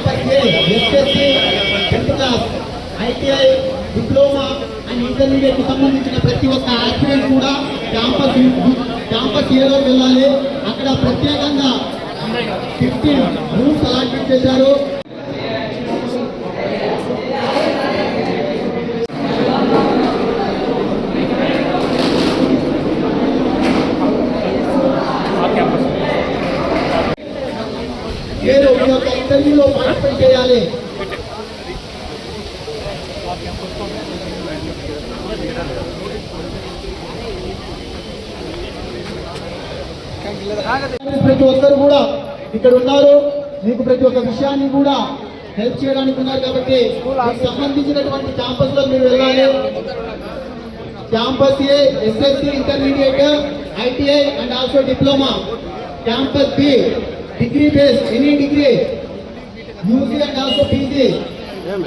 Campus A SSC 10th class ITI diploma and intermediate కి సంబంధించిన ప్రతి ఒక్క ఆస్పిరెంట్ కూడా క్యాంపస్ ఏలో వెళ్ళాలి. అక్కడ ప్రత్యేకంగా 15 రూమ్స్ అలాట్మెంట్ చేశారు. మీరు మీ యొక్క ఇంటర్వ్యూలో పార్టిసిపేట్ చేయాలి. ప్రతి ఒక్కరు కూడా ఇక్కడ ఉన్నారు. మీకు ప్రతి ఒక్క విషయాన్ని కూడా హెల్ప్ చేయడానికి ఉన్నారు. కాబట్టి మీకు సంబంధించినటువంటి క్యాంపస్ లో మీరు వెళ్ళాలి. Campus A SSC intermediate ITI and also diploma. Campus B degree base any degree UG and also PG.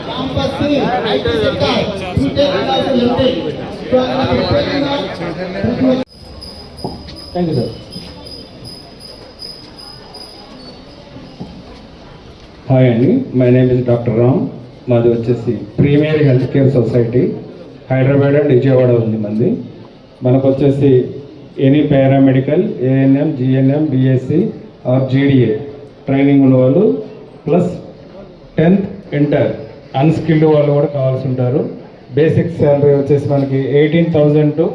Campus C IT sector BTech and also MTech. Thank you sir. Hi అండి, my name is doctor Ram. మాది వచ్చేసి premier health care society Hyderabad and Vijayawada ఉంది మంది. మనకు వచ్చేసి any paramedical ANM GNM BSc or GDA training ఉన్న వాళ్ళు plus 10th inter unskilled వాళ్ళు కూడా కావాల్సి ఉంటారు. బేసిక్ శాలరీ వచ్చేసి మనకి 18,000 to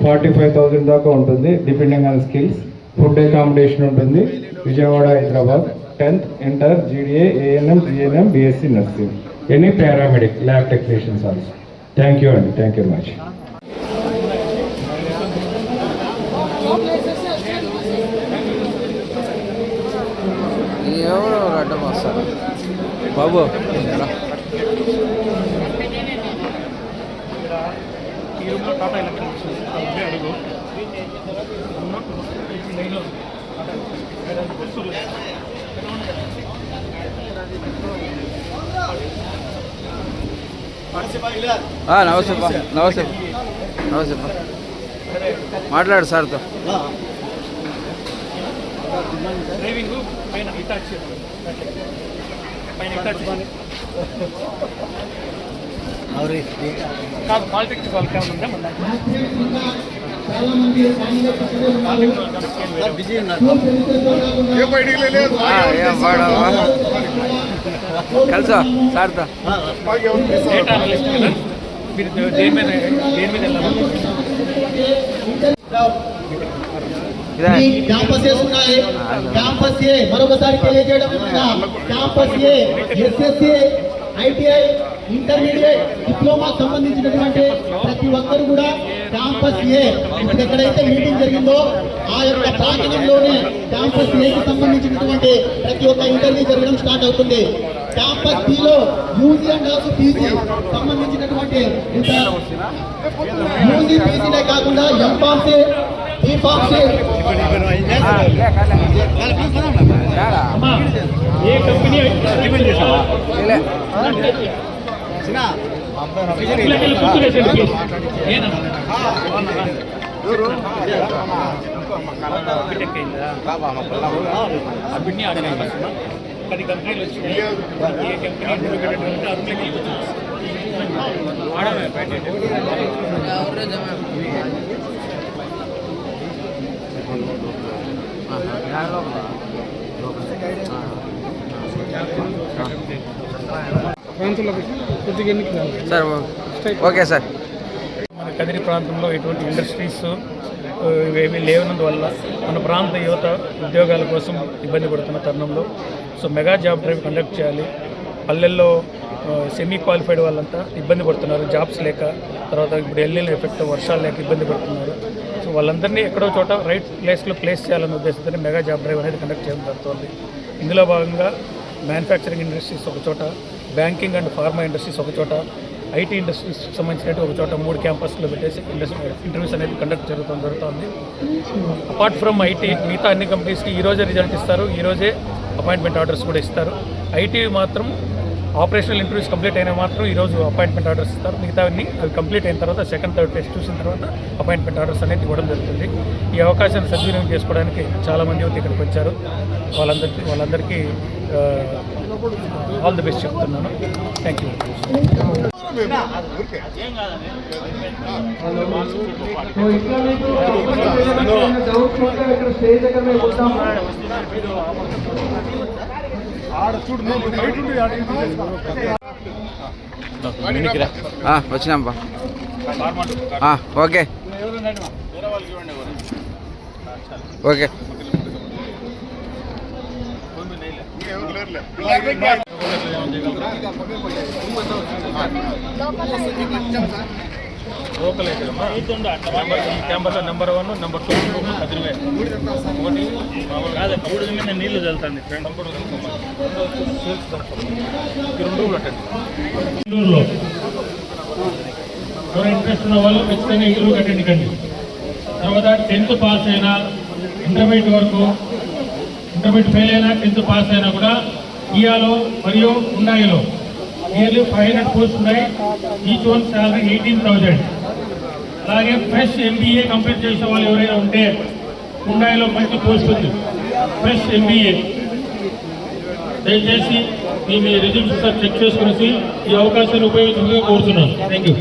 45,000 దాకా ఉంటుంది depending on skills. Food accommodation ఉంటుంది. Vijayawada Hyderabad. 10th inter GDA ANM GNM BSc nursing any paramedic lab technicians also. Thank you అండి, థ్యాంక్ యూ మచ్. ఎవరు అడ్డం వస్తారు బాబు? నమస్తే నమస్తే నమస్తే మాట్లాడు సార్తో. డ్రైవింగ్ పైన హిటాచి కాదు పాలిటెక్నిక్ వాళ్ళకి ఏమైనా ఉందా? మన కలిసా సార్తో మీరు దేని మీద వెళ్ళాలి? క్యాంపస్ ఉన్నాయి. క్యాంపస్ ఏ మరొకసారి తెలియజేయడం, campus A SSC ITI intermediate diploma సంబంధించినటువంటి ప్రతి ఒక్కరు కూడా క్యాంపస్ ఏ ఎక్కడైతే మీటింగ్ జరిగిందో ఆ యొక్క ప్రాంగణంలోనే క్యాంపస్ ఏకి సంబంధించినటువంటి ప్రతి ఒక్క ఇంటర్వ్యూ జరగడం స్టార్ట్ అవుతుంది. Campus below UG and also PG సంబంధించినటువంటి యూజీ పీజీనే కాకుండా ఎంఫామ్సీ బీఫామ్సీ ఏ కంపెనీ రికమెండ్ చేశావా? అభిన్ని పది కంపెనీలు వచ్చినాయి. ఏ కంపెనీ సార్ ఓకే సార్. మన కదిరి ప్రాంతంలో ఎటువంటి ఇండస్ట్రీస్ ఏమీ లేనందువల్ల మన ప్రాంత యువత ఉద్యోగాల కోసం ఇబ్బంది పడుతున్న తరుణంలో మెగా జాబ్ డ్రైవ్ కండక్ట్ చేయాలి. పల్లెల్లో సెమీ క్వాలిఫైడ్ వాళ్ళంతా ఇబ్బంది పడుతున్నారు జాబ్స్ లేక. తర్వాత ఇప్పుడు ఎల్లీల ఎఫెక్ట్ వర్షాలు లేక ఇబ్బంది పడుతున్నారు. వాళ్ళందరినీ ఎక్కడో చోట రైట్ ప్లేస్లో ప్లేస్ చేయాలనే ఉద్దేశంతో మెగా జాబ్ డ్రైవ్ అనేది కండక్ట్ చేయడం జరుగుతుంది. ఇందులో భాగంగా మ్యానుఫ్యాక్చరింగ్ ఇండస్ట్రీస్ ఒక చోట, బ్యాంకింగ్ అండ్ ఫార్మా ఇండస్ట్రీస్ ఒక చోట, ఐటీ ఇండస్ట్రీస్ సంబంధించినట్టు ఒక చోట 3 క్యాంపస్లో పెట్టేసి ఇంటర్వ్యూస్ అనేది కండక్ట్ జరుగుతుంది. అపార్ట్ ఫ్రమ్ ఐటీ మిగతా అన్ని కంపెనీస్కి ఈరోజే రిజల్ట్ ఇస్తారు, ఈరోజే అపాయింట్మెంట్ ఆర్డర్స్ కూడా ఇస్తారు. ఐటీ మాత్రం ఆపరేషనల్ ఇంటర్వ్యూస్ కంప్లీట్ అయినా మాత్రం ఈరోజు అపాయింట్మెంట్ ఆర్డర్స్ ఇస్తారు. మిగతా అవి కంప్లీట్ అయిన తర్వాత సెకండ్ థర్డ్ టెస్ట్ చూసిన తర్వాత అపాయింట్మెంట్ ఆర్డర్స్ అనేది ఇవ్వడం జరుగుతుంది. ఈ అవకాశాన్ని సద్వినియోగం చేసుకోవడానికి చాలామంది యువత ఇక్కడికి వచ్చారు. వాళ్ళందరికీ ఆల్ ది బెస్ట్ చెప్తున్నాను. Thank you. వచ్చినాంపా. Okay okay. లోకల్ అయితే క్యాంపస్లో నెంబర్ 1 నెంబర్ 2 కదిరివే ఒకటి కాదు మూడు మీద నీళ్లు చల్లుతాండి. రెండు కట్టండి. ఎవరు ఇంట్రెస్ట్ ఉన్న వాళ్ళు ఖచ్చితంగా ఇంటర్వ్యూ అటెండ్ కండి. తర్వాత 10th పాస్ అయినా ఇంటర్మీడియట్ వరకు, ఇంటర్మీడియట్ ఫెయిల్ అయినా 10th పాస్ అయినా కూడా కియాలో మరియు హుండాయిలో ఇయర్లీ 500 పోస్ట్ ఉన్నాయి. Each one salary 18,000. అలాగే ఫ్రెష్ MBA కంప్లీట్ చేసిన వాళ్ళు ఎవరైనా ఉంటే హుండాయిలో మంచి పోస్ట్ ఉంది, ఫ్రెష్ MBA. దయచేసి మీ రెజ్యూమ్స్ చెక్ చేసుకుని ఈ అవకాశాన్ని ఉపయోగించుకుని కోరుతున్నాను. Thank you.